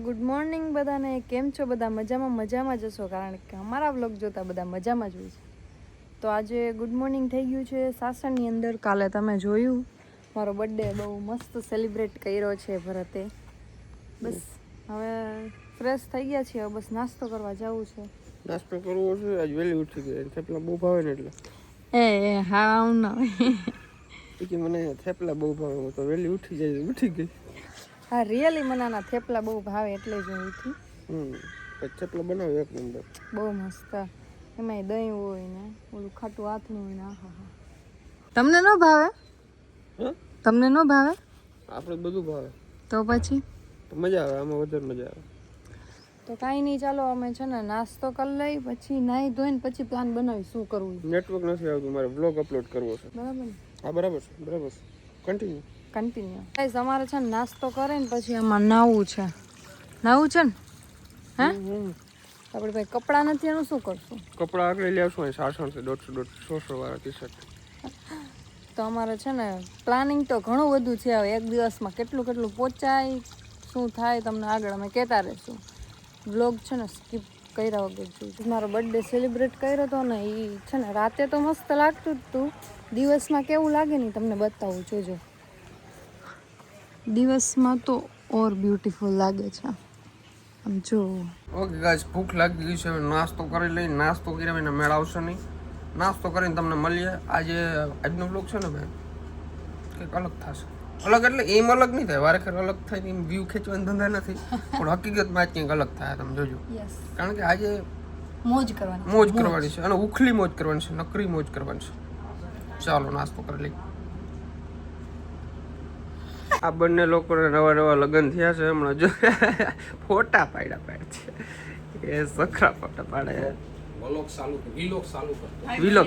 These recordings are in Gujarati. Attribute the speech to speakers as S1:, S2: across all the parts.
S1: ગુડ મોર્નિંગ બધાને. કેમ છો બધા? મજામાં જશો, કારણ કે અમારા વ્લોગ જોતા બધા મજામાં જ હોય છે. તો આજે ગુડ મોર્નિંગ થઈ ગયું છે સાસણની અંદર. કાલે તમે જોયું મારો બર્થડે બહુ મસ્ત સેલિબ્રેટ કર્યો છે ભરતે. બસ હવે ફ્રેશ થઈ ગયા છીએ, બસ નાસ્તો કરવા જવું છે.
S2: નાસ્તો કરવો છે? આજ વહેલી ઉઠી ગઈ. થેપલા બહુ ભાવે ને એટલે
S1: હા હું ના
S2: મને થેપલા બહુ ભાવે. હું તો વહેલી ઉઠી ગઈ.
S1: હા રિયલી મને થેપલા બહુ ભાવે એટલે જ હું ઉઠી.
S2: પછી થેપલા બનાવ્યો એક નંબર,
S1: બહુ મસ્ત. એમાંય દહીં હોય ને ઓલું ખાટું હાથનું હોય ને. આહા. તમને ન ભાવે? તમને ન ભાવે?
S2: આપણે બધું ભાવે.
S1: તો પછી
S2: તો મજા આવે, આમાં વધારે મજા આવે.
S1: તો કાંઈ નહીં, ચાલો અમે છે ને નાસ્તો કરી લઈ, પછી નાહી ધોઈને પછી પ્લાન બનાવી શું કરવું.
S2: નેટવર્ક નથી આવતું, મારે વ્લોગ અપલોડ કરવો છે.
S1: બરાબર ને?
S2: હા બરાબર છે. કન્ટિન્યુ
S1: ગાઈસ અમારે છે ને નાસ્તો કરે ને પછી આમાં નાવું છે ને હે આપણે ભાઈ કપડાં નથી, એનું શું કરશું?
S2: કપડાં આગળ લઈ આવશું. અહીં સાસણ છે 150 વાળા ટી-શર્ટ.
S1: તો અમારે છે ને પ્લાનિંગ તો ઘણું બધું છે. હવે એક દિવસમાં કેટલું પહોંચાય શું થાય તમને આગળ અમે કહેતા રહીશું. વ્લોગ છે ને સ્કીપ કર્યા વગર જોઈશું. મારો બર્થડે સેલિબ્રેટ કર્યો હતો ને, એ છે ને રાતે તો મસ્ત લાગતું જ હતું, દિવસમાં કેવું લાગે ને તમને બતાવું, જોજો. દિવસમાં તો ઓર બ્યુટીફુલ લાગે છે આમ જો.
S2: ઓકે ગાઈસ, ભૂખ લાગી ગઈ છે. હવે નાસ્તો કરી લઈ. નાસ્તો કર્યા વિના મેળ આવશે નહીં. નાસ્તો કરીને તમને મળીએ. આજનો બ્લોગ છે ને ભાઈ કંઈક અલગ થશે. અલગ એટલે એમ અલગ નહીં થાય, વારે ખરે અલગ થાય એમ વ્યૂ ખેંચવાનો ધંધા નથી, પણ હકીકતમાં જ કંઈક અલગ થાય. તમે જોજો, કારણ કે આજે મોજ કરવાની છે અને ઉખલી મોજ કરવાની છે, નકરી મોજ કરવાની છે. ચાલો નાસ્તો કરી લઈ. આ બંને લોકોને નવા લગ્ન થયા છે હમણાં. જો ફોટા પાડ્યા છે, એ સખરા ફોટા પાડે. વિલોગ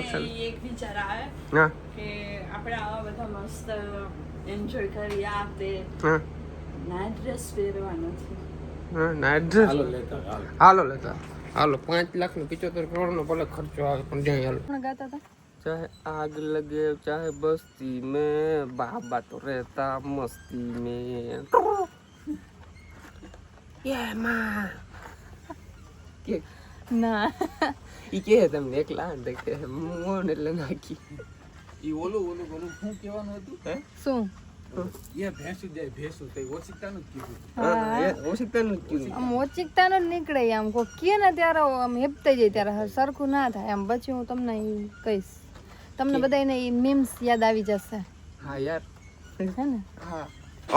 S2: ચાલુ.
S1: એક વિચાર આવે
S2: હા
S1: કે આપણે આવા બધા મસ્ત એન્જોય કરી આ તે નાઇટ ડ્રેસ પહેરવાનો છે.
S2: હા નાઇટ ડ્રેસ હાલો લેતા હાલો. 5 લાખ નો 75 કરોડ નો ભલે ખર્ચો આવે, પણ જ્યાં હાલો.
S1: કોણ ગાતા હતા?
S2: चाहे आग लगे चाहे बस्ती में, बाबा तो रहता मस्ती में. ये मां કે
S1: ના
S2: ઈ કે તમને એકલા દેખે મોન એટલે નાખી.
S3: ઈ ઓલું શું કહેવાનું હતું?
S2: હે
S1: શું?
S3: એ ભેંસું તે ઓછીકતાનું જ કીધું.
S2: ઓછીકતાનું જ કીધું.
S1: આમ ઓચિકતાનો જ નીકળે. આમ કોઈ કહે ને ત્યારે આમ હેપતાઈ જાય, ત્યારે સરખું ના થાય. આમ પછી હું તમને ઈ કહીશ, તમને બધાને ઈ મીમ્સ યાદ આવી જશે.
S2: હા યાર,
S1: હે ને?
S2: હા.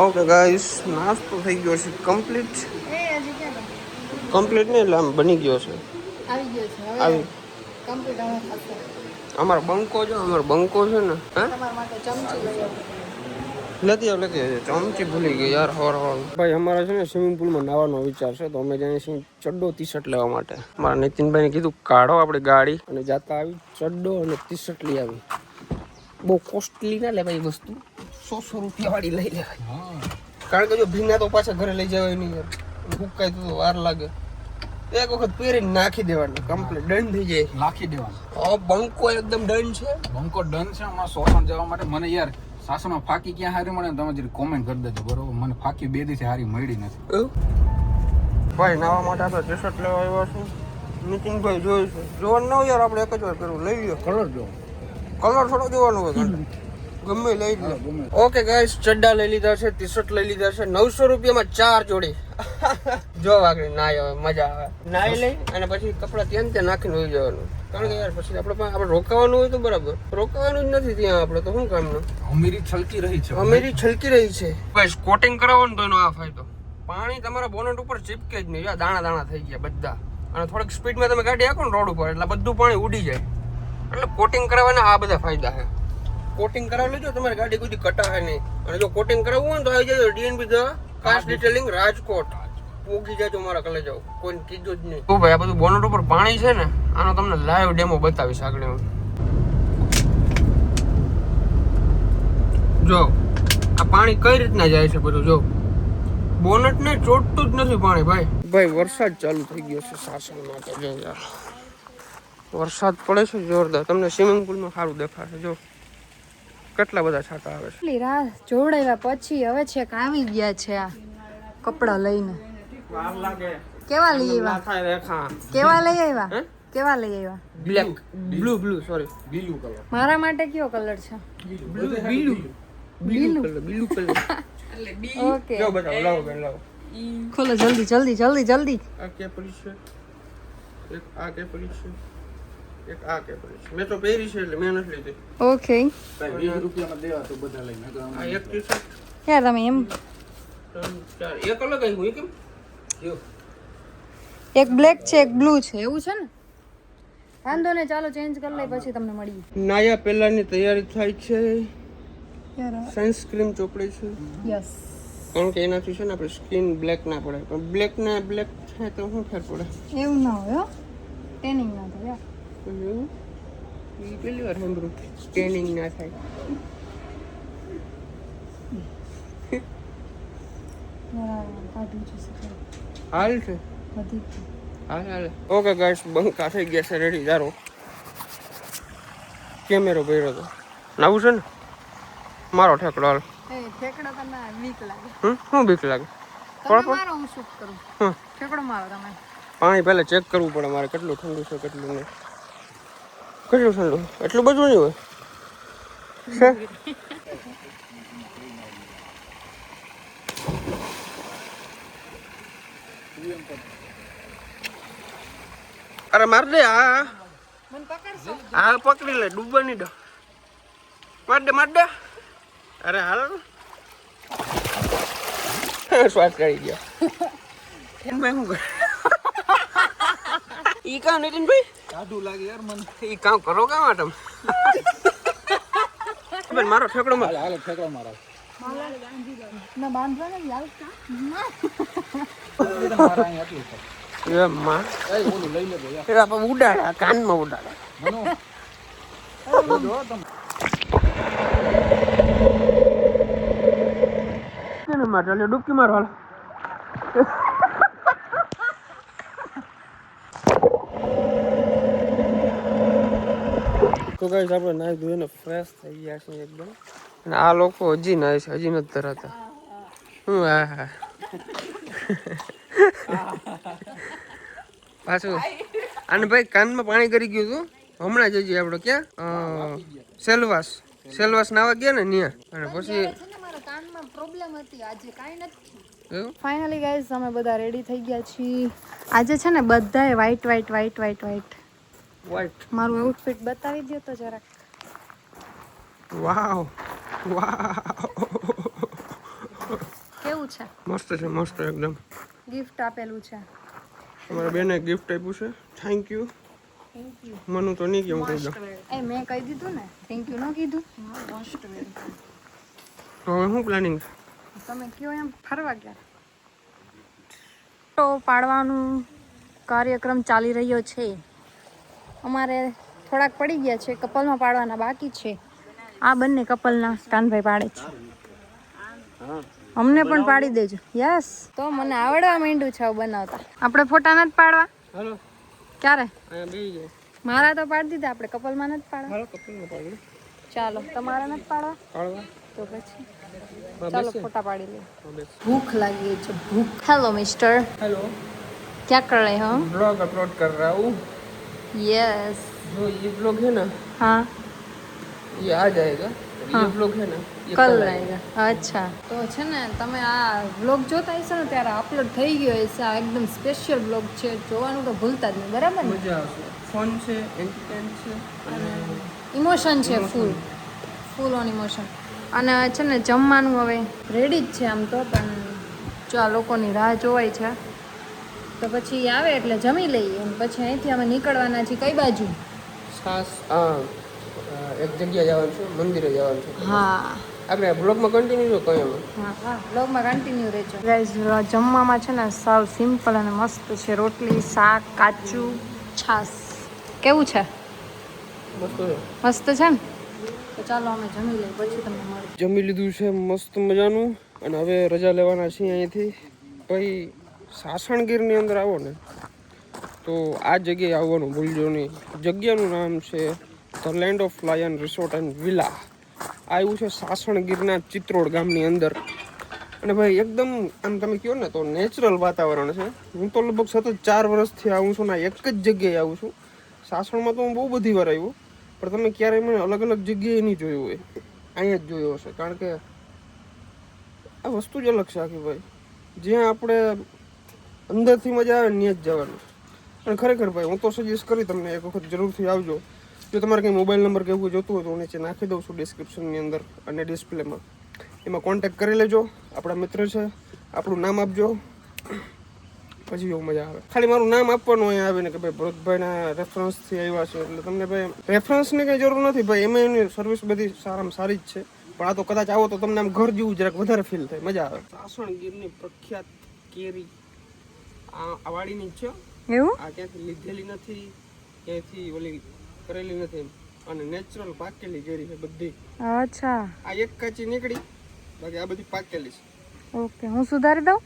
S2: ઓકે ગાઈસ, નાસ્તો થઈ ગયો છે કમ્પ્લીટ. કમ્પ્લીટ ને એટલે આમ બની ગયો છે,
S1: આવી ગયો છે હવે.
S2: આવી
S1: કમ્પ્લીટ હવે થશે.
S2: અમારો બંકો છે ને, હા
S1: તમારા માટે ચમચી લઈ આવું.
S2: નથી ચમચી ભૂલી ગઈ યાર. ભાઈ અમારે છે ને સ્વિમિંગ પુલમાં નાવાનો વિચાર છે, તો અમે જઈએ છીએ ચડ્ડો ટી-શર્ટ લેવા માટે. મારા નીતિનભાઈને કીધું કાઢો આપણે ગાડી, અને જાતા આવી ચડ્ડો અને ટી-શર્ટ લઈ આવી. બહુ કોસ્ટલી ના લેવાય વસ્તુ, 100 રૂપિયા વાળી લઈ લેવાય, કારણ કે જો ભીના તો પાછા ઘરે લઈ જવાય નહીં યાર, હુકાય તો વાર લાગે. એક વખત પહેરીને નાખી દેવાનું, કમ્પ્લીટ ડન થઈ જાય.
S3: નાખી દેવાનું.
S2: બંકો એકદમ ડન છે.
S3: બંકો ડન છે. હમણાં સોસણ જવા માટે મને યાર સાસણમાં ફાકી ક્યાં હારી મળે ને તમે જરી કોમેન્ટ કરી દેજો, બરોબર? મને ફાકી 2 દિવસથી હારી મળી નથી.
S2: ભાઈ નાવા માટે આપણે ટી-શર્ટ લેવા આવ્યા છું. નીતિનભાઈ જોયું છે, જોવાનું ન હોય યાર, આપણે એક જ વાર પહેરવું. લઈ લ્યો.
S3: કલર જો,
S2: કલર થોડો જોવાનો હોય, ગમે લઈ લો. ઓકે ગાઈસ, ચડ્ડા લઈ લીધા છે, ટી-શર્ટ લઈ લીધા છે. 900 રૂપિયામાં 4 જોડી. જો આગળ નાય આવે, મજા આવે. નાઈ લઈ અને પછી કપડા ત્યાં નાખીને હોઈ જવાનું, કારણ કે યાર પછી આપણે રોકાવાનું હોય તો બરાબર, રોકાવાનું જ નથી ત્યાં આપણે તો શું કામનું.
S3: અમીરી છલકી રહી છે.
S2: ભાઈ કોટિંગ કરાવો ને તો એનો આ ફાયદો, પાણી તમારા બોનટ ઉપર ચીપકે જ નહીં. દાણા થઈ ગયા બધા, અને થોડીક સ્પીડમાં તમે ગાડી આખો ને રોડ ઉપર એટલે બધું પાણી ઉડી જાય. એટલે કોટિંગ કરાવવાના આ બધા ફાયદા છે. કોટિંગ કરાવી લેજો, તમારી ગાડી કોઈ કટાશે નહીં. અને જો કોટિંગ કરાવવું હોય તો આવી જાય DNB કાસ્ટ ડિટેલિંગ રાજકોટ, પોગી જાય મારા કલે જાવ, કોઈ કીધું જ નહીં. તો ભાઈ આ બધું બોનટ ઉપર પાણી છે ને, આનો તમને લાઈવ ડેમો બતાવીશ આગળ. જો આ પાણી કઈ રીતના જાય છે બધું, જો બોનટ ને ચોટતું જ નથી પાણી. ભાઈ વરસાદ ચાલુ થઈ ગયો છે સાસણમાં, તો જો યાર વરસાદ પડે છે જોરદાર. તમને સ્વિમિંગ પુલમાં સારું દેખાશે, જો કેટલા બધા છાંટા આવે છે.
S1: રાહ જોડાવ્યા પછી હવે છેક આવી ગયા છે આ કપડાં લઈને.
S2: વાર લાગે
S1: કેવા લઈ
S2: ના
S1: આવ્યા
S2: થાય રેખા
S1: કેવા લઈ આવ્યા
S2: હે?
S1: કેવા લઈ આવ્યા
S2: બ્લેક બ્લુ સોરી
S3: બીલું કલર
S1: મારા માટે કયો કલર છે
S2: બ્લુ કલર
S1: ઓકે
S2: જો બતાવો લાવો બેન લાવો
S1: ખોલો જલ્દી જલ્દી જલ્દી જલ્દી
S2: આ કેપરી છે એક આ કેપરી છે એક આ કેપરી છે મેં તો પહેરી છે એટલે મેં નથી લીધી
S1: ઓકે
S3: 20 રૂપિયામાં દેવા તો બધા લઈને
S2: આ એક ટી-શર્ટ
S1: યાર તમે એમ
S2: 3 4 એક અલગ આવી કેમ જો
S1: એક બ્લેક છે એક બ્લુ છે એવું છે ને વાંધો ને ચાલો ચેન્જ કરી લઈ પછી તમને મળીએ
S2: નાયા પહેલાની તૈયારી થાય છે
S1: યાર
S2: સનસ્ક્રીન ચોપડી છે
S1: યસ
S2: કારણ કે એનાથી છે ને આપણે સ્કિન બ્લેક ના પડે પણ બ્લેક ને બ્લેક છે તો શું ફેર પડે
S1: એવું ના હોય હો ટેનિંગ ના થાય
S2: એવું એ પહેલી વાર સાંભળ્યું સ્કેનિંગ ના થાય
S1: યાર કાઢું છે સફેદ
S2: હાલ છે
S1: વધી
S2: હાલ ઓકે ગાઈસ બંકા થઈ ગયા છે રેડી જારો કેમેરો ભર્યો તો નવું છે ને મારો ઠેકડો હાલ
S1: એ ઠેકડો તો ના વીક લાગે
S2: શું બીક લાગે
S1: તમે મારો હું શૂટ કરું
S2: હમ.
S1: ઠેકડો મારો તમે
S2: પાણી પહેલા ચેક કરવું પડે મારે કેટલું ઠંડુ છે કેટલું નહીં કેટલું ઠંડુ એટલું બધું નહીં હોય છે અરે માર દે આ
S1: મને પકડશો
S2: હાલ પકડી લે ડૂબવા નહીં દો માર દે અરે હાલ શ્વાસ કરી ગયો ભાઈ શું કરે ઈ કામ નીતિનભાઈ
S3: કાઢું લાગે યાર મને
S2: ઈ કામ કરો કામ તમે બેન મારો ઠેકડો માર
S3: હાલે ઠેકડો મારા
S1: ના બાંધવા ને યાર
S3: મારા અહીં આટલું છે
S2: એ માં
S3: એ ઓલું લઈ લેજો યાર
S2: એ આપણે ઉડાડ્યા કાનમાં ઉડાડ્યા
S3: મનો જો તમે
S2: કેને માર ચાલે ડૂબકી મારો હાલ તો ગાઈસ આપણે નાઈ ધોઈને ફ્રેશ થઈ ગયા છે એકદમ અને આ લોકો હજી નાય છે હજી નથી ધરાતા હું હા પાછું અને ભાઈ કાનમાં પાણી કરી ગયું હતું હમણાં જ હજી આપણે ક્યાં સેલવાસ નાવા ગયા ને ત્યાં અને પછી
S1: મારા કાનમાં પ્રોબ્લેમ હતી આજે કાઈ નથી
S2: એવું
S1: ફાઇનલી ગાઈઝ અમે બધા રેડી થઈ ગયા છીએ આજે છે ને બધાએ white white white white white
S2: white
S1: મારું આઉટફિટ બતાવી દો તો જરાક
S2: વાવ વાવ
S1: કેવું છે
S2: મસ્ત છે મસ્ત એકદમ
S1: ગિફ્ટ આપેલું છે
S2: તમારા બેને ગિફ્ટ આપ્યું છે થેન્ક યુ
S1: થેન્ક યુ
S2: મનું તો નહીં કેવું કહી દઉં
S1: એ મેં કહી દીધું ને થેન્ક યુ ન કીધું મોસ્ટ વેલકમ
S2: તો હવે શું પ્લાનિંગ
S1: તમે કયો એમ ફરવા ગયા તો પાડવાનું કાર્યક્રમ ચાલી રહ્યો છે અમારે થોડાક પડી ગયા છે કપલમાં પાડવાના બાકી છે આ બંને કપલના કાનભાઈ પાડે છે અમને પણ પાડી દેજો યસ તો મને આવડવા માંડ્યું છે આવું બનાવતા આપણે ફોટા નથી પાડવા
S2: હાલો
S1: ક્યારે
S2: અહીંયા બેસી જાય
S1: મારા તો પાડી દીધા આપણે કપલમાં નથી પાડવા
S2: હાલો કપલને પાડવું
S1: ચાલો તમારા નથી પાડવા
S2: પાડવા
S1: તો પછી
S2: હા,
S1: ચાલો
S2: બેસીએ.
S1: ફોટા પાડી લે
S2: હા, બેસ.
S1: ભૂખ લાગી છે ભૂખ હેલો મિસ્ટર
S2: हेलो
S1: क्या कर रहे हो
S2: ब्लॉग अपलोड कर रहा हूँ
S1: यस
S2: जो ये ब्लॉग है ना
S1: हाँ
S2: ये आ जाएगा
S1: हाँ।
S2: ये ब्लॉग है ना ये
S1: કલ
S2: आएगा।
S1: આएगा અચ્છા તો છે ને તમે આ વ્લોગ જોતા હશો ને ત્યારે અપલોડ થઈ ગયો હશે આ એકદમ સ્પેશિયલ વ્લોગ છે જોવાનું તો ભૂલતા જ નહીં બરાબર ને
S2: મજા આવશે ફન છે એન્ટરટેન છે અને
S1: ઇમોશન છે ફૂલ ઓન ઇમોશન અને છે ને જમવાનું હવે રેડી જ છે આમ તો પણ જો આ લોકોની રાહ જોવાય છે તો પછી આવે એટલે જમી લઈએ અને પછી અહીંથી અમે નીકળવાના છીએ કઈ બાજુ
S2: સાસ એક જગ્યા જવાનું છે મંદિરે જવાનું છે
S1: હા
S2: આપણે બ્લોગમાં કન્ટિન્યુ છો કઈ અમે
S1: હા હા બ્લોગમાં કન્ટિન્યુ રહેજો ગાઈઝ જમવામાં છે ને સાવ સિમ્પલ અને મસ્ત છે રોટલી શાક કાચું છાસ કેવું છે
S2: મસ્ત છે
S1: મસ્ત છે ને તો ચાલો અમે જમી લઈએ પછી તમને મળીએ
S2: જમી લીધું છે મસ્ત મજાનું અને હવે રજા લેવાના છીએ અહીંથી ભાઈ સાસણગીરની અંદર આવો ને તો આ જગ્યાએ આવવાનું ભૂલજો નહીં જગ્યાનું નામ છે the land of lion resort and villa આવ્યું છે સાસણગીરના ચિત્રોડ ગામની અંદર અને ભાઈ એકદમ આમ તમે કહો ને તો નેચરલ વાતાવરણ છે. હું તો લગભગ સતત 4 વર્ષથી આવું છું ને એક જ જગ્યાએ આવું છું. સાસણમાં તો હું બહુ બધી વાર આવ્યો, પણ તમે ક્યારેય મને અલગ અલગ જગ્યાએ નહીં જોયું હોય, અહીંયા જ જોયો હશે. કારણ કે આ વસ્તુ જ અલગ છે આખી ભાઈ. જ્યાં આપણે અંદરથી મજા આવે ને ત્યાં જ જવાનું. અને ખરેખર ભાઈ હું તો સજેસ્ટ કરી તમને એક વખત જરૂરથી આવજો. જો તમારે કંઈ મોબાઈલ નંબર કે એવું જોતું હોય તો હું નીચે નાખી દઉં છું ડિસ્ક્રિપ્શનની અંદર અને ડિસ્પ્લેમાં. એમાં કોન્ટેક્ટ કરી લેજો. આપણા મિત્ર છે, આપણું નામ આપજો, પછી બહુ મજા આવે. ખાલી મારું નામ આપવાનું અહીંયા આવે ને કે ભાઈ ભરતભાઈના રેફરન્સથી આવ્યા છે, એટલે તમને ભાઈ રેફરન્સની કંઈ જરૂર નથી ભાઈ. એમાં એની સર્વિસ બધી સારામાં સારી જ છે. પણ આ તો કદાચ આવો તો તમને આમ ઘર જેવું જરાક વધારે ફીલ થાય, મજા આવે. સાસણ ગીરની પ્રખ્યાત કેરી આ વાડીની જ છે.
S1: એવું?
S2: આ ક્યાંથી લીધેલી નથી, ક્યાંયથી ઓલી કરેલી નથી, અને નેચરલ પાકેલી કેરી છે બધી.
S1: અચ્છા.
S2: આ એક કાચી નીકળી, બાકી આ બધી પાકેલી છે.
S1: ઓકે, હું સુધારી દઉં?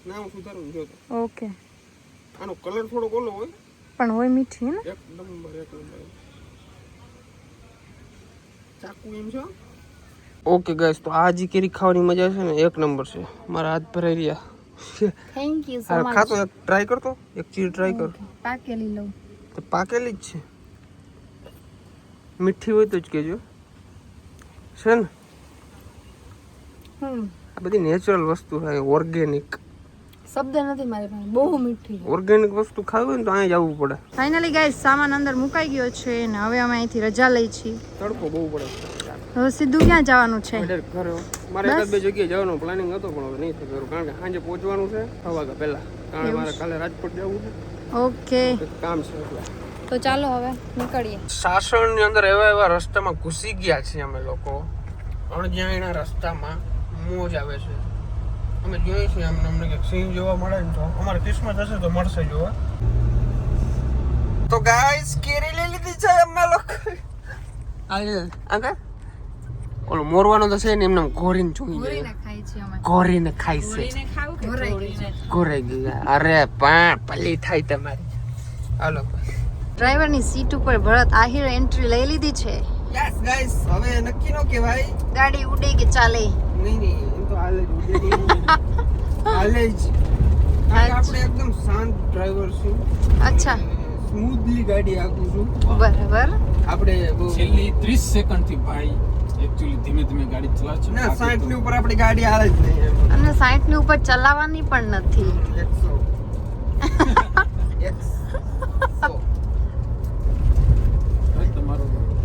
S2: ના, હું સુધારું જોતો.
S1: ઓકે.
S2: આનો કલર થોડો ઓલો હોય,
S1: પણ હોય મીઠી ને?
S2: એક નંબર. ચાકુ એમ છે. ઓકે ગાઈસ, તો આ જે કેરી ખાવાની મજા છે ને એક નંબર છે. મારા હાથ ભરાઈ રહ્યા.
S1: Thank you so much.
S2: ખાતો એક ટ્રાય કરતો, એક ચીર ટ્રાય કર.
S1: પાકેલી લઉં.
S2: તો પાકેલી જ છે, મીઠી હોય તો જ કહેજો છે ને. આ બધી નેચરલ વસ્તુ છે, ઓર્ગેનિક.
S1: શબ્દ નથી મારી પાસે, બહુ મીઠી.
S2: ઓર્ગેનિક વસ્તુ ખાવી હોય ને તો અહીંયા જવું પડે.
S1: ફાઇનલી ગાઈસ સામાન અંદર મુકાઈ ગયો છે ને હવે અમે અહીંથી રજા લઈ છીએ.
S2: તડકો બહુ પડે.
S1: હવે સીધું ક્યાં જવાનું છે?
S2: ઘરે. મારે એકાદ બે જગ્યાએ જવાનો પ્લાનિંગ હતો પણ હવે નહીં થયું, કારણ કે સાંજે પહોંચવાનું છે 6 વાગ્યા પહેલા. કારણ કે મારે કાલે રાજકોટ જવું છે.
S1: ઓકે,
S2: કામ છે એટલે.
S1: તો ચાલો હવે નીકળીએ.
S2: સાસણની અંદર એવા રસ્તામાં ઘૂસી ગયા છીએ અમે લોકો. અણજાણ્યા રસ્તામાં મોજ આવે છે. અમે જોઈએ છીએ અમને કંઈક સિંહ જોવા મળે ને તો અમારે કિસ્મત હશે તો મળશે જોવા. તો ગાઈસ કેરી લઈ લીધી છે અમે લોકો. આગળ ઓલો મોરવાનો તો છે ને એમને ઘોરીને ચૂંગી જાય.
S1: ખાઈ છીએ અમે.
S2: ઘોરીને ખાઈ છે. ઘોરાઈ ગયા. અરે પણ પલી થાય તમારી. હાલો
S1: ડ્રાઈવરની સીટ ઉપર ભરત આહિર એન્ટ્રી લઈ લીધી છે.
S2: યસ ગાઈસ, હવે નક્કી નો કહેવાય
S1: ગાડી ઉડે કે ચાલે.
S2: નહીં એમ તો હાલે જ હાલે જ. આપણે એકદમ શાંત ડ્રાઈવર છું.
S1: અચ્છા,
S2: સ્મૂથલી ગાડી હાંકું છું.
S1: બરાબર.
S2: આપણે
S3: છેલ્લી 30 સેકન્ડથી ભાઈ એકચ્યુઅલી ધીમે ધીમે ગાડી ચલાવે છે.
S2: ના 60 ની ઉપર આપણી ગાડી હાલે જ નહીં.
S1: અને 60 ની ઉપર ચલાવવાની પણ નથી.
S2: 100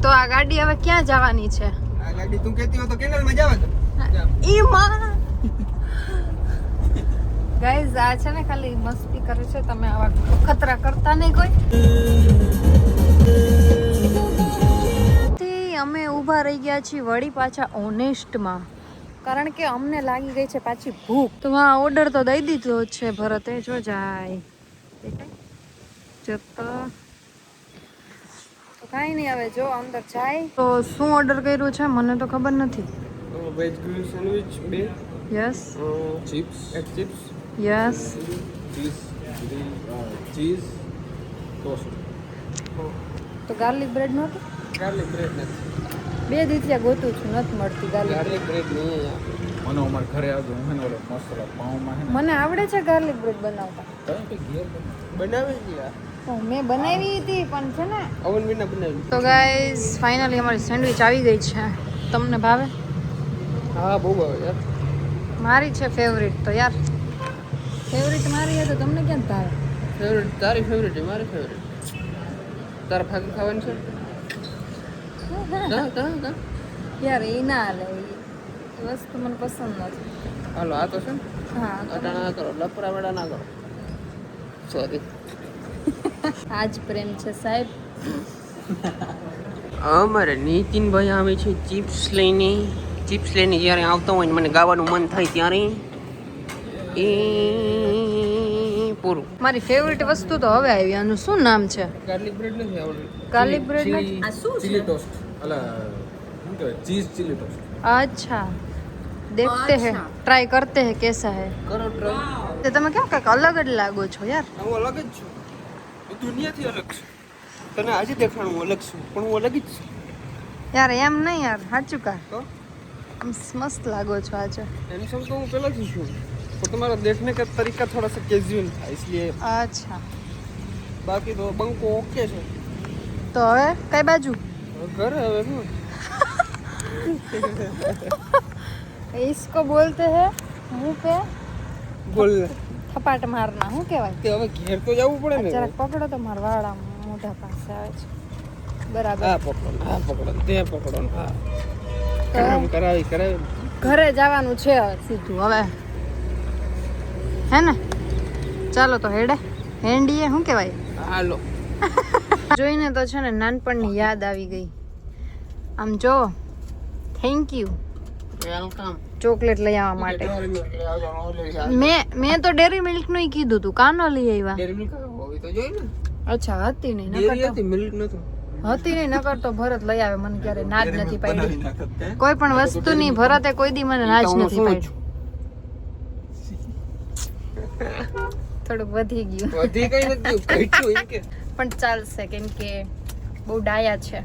S1: તો આ ગાડી હવે ક્યાં જવાની છે?
S2: આ ગાડી તું કહેતી હોય તો કેનાલમાં જાવ તો.
S1: ઈ માં ગાઈઝ આ છે ને ખાલી મસ્તી કરે છે, તમે આવા ખતરા કરતા નહીં કોઈ. અમે ઊભા રહી ગયા છીએ વળી પાછા ઓનેસ્ટમાં, કારણ કે અમને લાગી ગઈ છે પાછી ભૂખ. તો હા, ઓર્ડર તો દઈ દીધો છે ભરતે. જો જાય જતો તો કાંઈ નહીં. હવે જો અંદર જાય તો શું ઓર્ડર કર્યું છે મને તો ખબર નથી.
S2: Veg grill sandwich 2.
S1: Yes.
S3: Chips,
S2: એક ચિપ્સ.
S1: યસ.
S3: Cheese toast.
S1: તો ગાર્લિક બ્રેડ નહોતી?
S2: ગાર્લિક બ્રેડ નથી.
S1: 2 દિવસથી ગોતું છું, નથી મળતી
S2: ગાર્લિક બ્રેડ નહીં અહીંયા.
S3: મને અમારે ઘરે આવજો. મને ઓલો મસાલા પાઉંમાં હે ને
S1: મને આવડે છે ગાર્લિક બ્રેડ બનાવતા.
S3: તમે કે ઘેર
S2: બનાવી ગયા.
S1: મેં બનાવી હતી પણ છે ને
S2: ઓવન વિના બનાવી.
S1: તો ગાઈઝ ફાઇનલી અમારી સેન્ડવિચ આવી ગઈ છે. તમને ભાવે?
S2: હા બહુ ભાવે યાર.
S1: મારી છે ફેવરિટ. તો યાર ફેવરિટ મારી છે તો તમને ક્યાં ભાવે?
S2: ફેવરિટ તારી ફેવરિટ છે, મારી ફેવરિટ. તારા ફાકી ખાવાની છે? કા
S1: યાર એ ના હાલે, એ વસ્તુ મને પસંદ નથી.
S2: હાલો આ તો છે ને.
S1: હા,
S2: અટાણા ના કરો, લફરા વેડા ના કરો. સોરી.
S1: આજ પ્રેમ છે સાહેબ.
S2: અમારે નીતિનભાઈ આવે છે ચિપ્સ લઈને. ચિપ્સ લઈને જ્યારે આવતા હોય ને મને ગાવાનું મન થાય ત્યારે એ પૂરું.
S1: મારી ફેવરિટ વસ્તુ તો હવે આવી. આનું શું નામ છે?
S2: ગાર્લિક બ્રેડ નથી આવડતું.
S1: ગાર્લિક બ્રેડ નથી. આ શું
S3: ચીલી ટોસ્ટ. અલા શું કહેવાય? Cheese chilli toast.
S1: अच्छा, देखते हैं, ट्राई करते हैं कैसा है.
S2: કરો ટ્રાય.
S1: તો તમે કેમ કંઈક અલગ જ લાગો છો યાર.
S2: હું અલગ જ છું. હું દુનિયાથી અલગ છું. તને આજે દેખાણ હું અલગ છું, પણ હું અલગ જ છું.
S1: યાર એમ નહીં યાર, સાચું કા.
S2: તો
S1: મસ્ત લાગો છો આજે.
S2: टेंशन तो હું પહેલાથી છું पर तुम्हारा देखने का तरीका थोड़ा सा कैजुअल था इसलिए
S1: અચ્છા
S2: बाकी तो बंको ओके છે.
S1: તો હવે કઈ બાજુ
S2: ઘરે હવે શું
S1: इसको बोलते हैं मुंह पे
S2: બોલ
S1: થપાટ મારના શું કહેવાય
S2: તે હવે ઘેર તો જવું પડે ને.
S1: જરાક પકડો તો મારા વાળા મોઢા પાસે આવે છે બરાબર
S2: આ પકડો તે પકડો ને હા
S1: તો
S2: કામ કરાવી
S1: ઘરે જવાનું છે સીધું હવે હે ને ચાલો તો હેડે હેન્ડીએ શું કહેવાય
S2: હાલો.
S1: જોઈને તો છે ને નાનપણની યાદ આવી ગઈ આમ જો થેન્ક યુ
S2: વેલકમ.
S1: ચોકલેટ લઈ આવવા માટે મેં તો ડેરી મિલ્ક નું કીધું તું કાનો લઈ આવ્યા
S2: ડેરી મિલ્ક હોવી તો જોઈ ને.
S1: અચ્છા હતી નહીં
S2: ડેરી
S1: નકર
S2: હતી મિલ્ક નતું.
S1: હતી નહીં નકર તો ભરત લઈ આવે મને ક્યારે ના જ નથી પાડી કોઈ પણ વસ્તુની ભરતે કોઈ દી મને ના જ નથી પાડી થોડુંક વધી ગયું
S2: વધી કઈ નથી ઘટ્યું એમ કે
S1: પણ ચાલશે કેમ કે બહુ ડાયા છે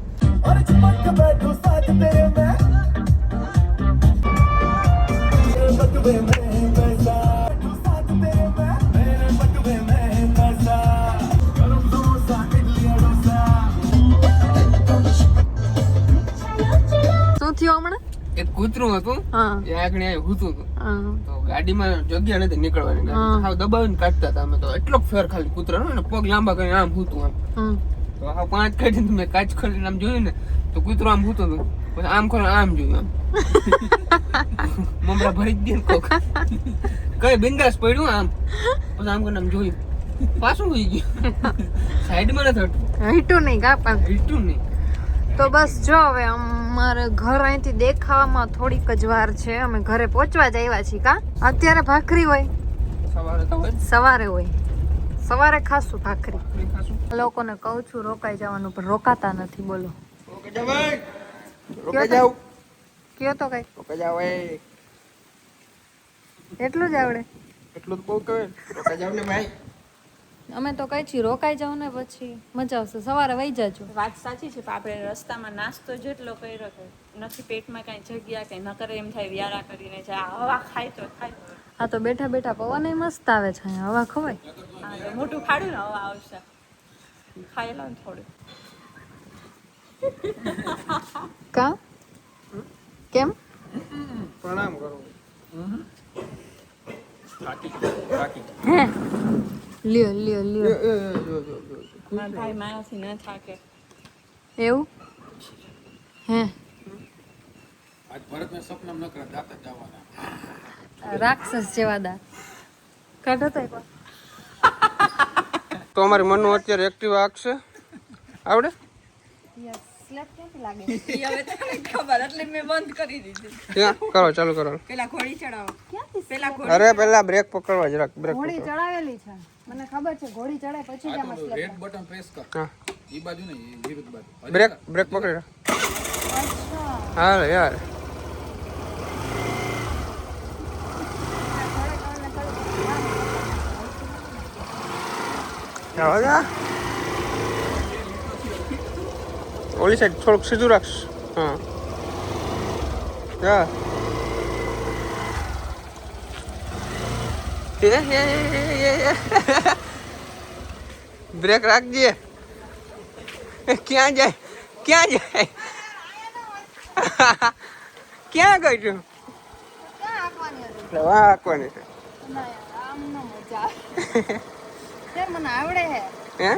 S1: શું થયું હમણાં
S2: એક કૂતરું હતું
S1: હા
S2: એ આગળ હૂતું હતું
S1: હા
S2: તો ગાડીમાં જગ્યા નથી નીકળવાની
S1: હા.
S2: હાવ દબાવીને કાઢતા હતા અમે તો એટલો ફેર ખાલી કૂતરાનો ને પગ લાંબા કરીને આમ હૂતું આમ
S1: હમ.
S2: તો આ પાંચ કાઢીને મેં કાચ ખોલીને આમ જોયું ને તો કૂતરું આમ હૂતું હતું પછી આમ ખોલીને આમ જોયું આમ મમરા ભરી જ દે કોક કઈ બિંદાસ પડ્યું આમ પછી આમ કરીને આમ જોયું પાછું હોઈ ગયું સાઈડમાં નથી હટતું
S1: હીટું નહીં કાપા
S2: હીટું નહીં.
S1: તો બસ જો હવે અમારે ઘર અહીંથી દેખાવામાં થોડીક જ વાર છે અમે ઘરે પહોંચવા જ આવ્યા છીએ કા અત્યારે ભાખરી હોય
S2: સવારે તો હોય જ.
S1: સવારે હોય સવારે ખાશું ભાખરી
S2: ભાખરી ખાશું.
S1: લોકોને કહું છું રોકાઈ જવાનું પણ રોકાતા નથી બોલો
S2: રોકાઈ જાવ ભાઈ. રોકાઈ જાવ.
S1: કયો તો કઈ
S2: રોકાઈ જાવ એ.
S1: એટલું જ આવડે
S2: એટલું તો બહુ કહે. રોકાઈ જાવ ને ભાઈ.
S1: અમે તો કઈ છીએ રોકાઈ જાવ ને પછી મજા આવશે સવારે વહી જાજો
S4: વાત સાચી છે પણ આપણે રસ્તામાં નાસ્તો જેટલો કર્યો કે નથી પેટમાં કાંઈ જગ્યા કે ન કરે એમ થાય વ્યારા કરીને જાય હવા ખાય તો
S1: આ તો બેઠા બેઠા પવન મસ્ત આવે છે અહીંયા હવા ખવાય
S4: હા તો મોટું ખાડું ને હવા આવશે ખાઈ લો ને થોડું
S1: કા કેમ
S2: પ્રણામ કરો.
S1: હે લ્યો લ્યો લ્યો
S4: મારા ભાઈ મારાથી ન થાકે
S1: એવું હે
S3: આજ ભરતને સપનામ ન કરે દાતા જવાના
S1: રાક્ષસ જેવા દા કાઢો તો એકવાર
S2: તો અમારી મનુ અત્યારે એક્ટિવા આંકશે આવડે
S1: સ્લેપ ક્યાંથી લાગે
S4: હવે તને ખબર એટલે મેં બંધ કરી દીધી
S2: ત્યાં કરો ચાલુ કરો.
S4: પેલા ઘોડી ચડાવો પેલા
S2: અરે પેલા બ્રેક પકડવા જરાક બ્રેક
S1: ઘોડી ચડાવેલી છે મને ખબર છે ઘોડી ચડાય પછી જ આમાં સ્લેપ
S3: રેડ બટન પ્રેસ કર
S2: હા
S3: ઈ બાજુ ને ઈ વિરુદ્ધ બાજુ
S2: બ્રેક પકડી રાખ.
S1: અચ્છા
S2: હા યાર આવા જા. ઓલી સાઈડ થોડુંક સીધું રાખશ. હા જા. બ્રેક રાખજે. ક્યાં જાય ક્યાં જાય ક્યાં ગયું વાહ આંકવાની છે
S1: આમ ન મજા આવે મને આવડે હે
S2: હે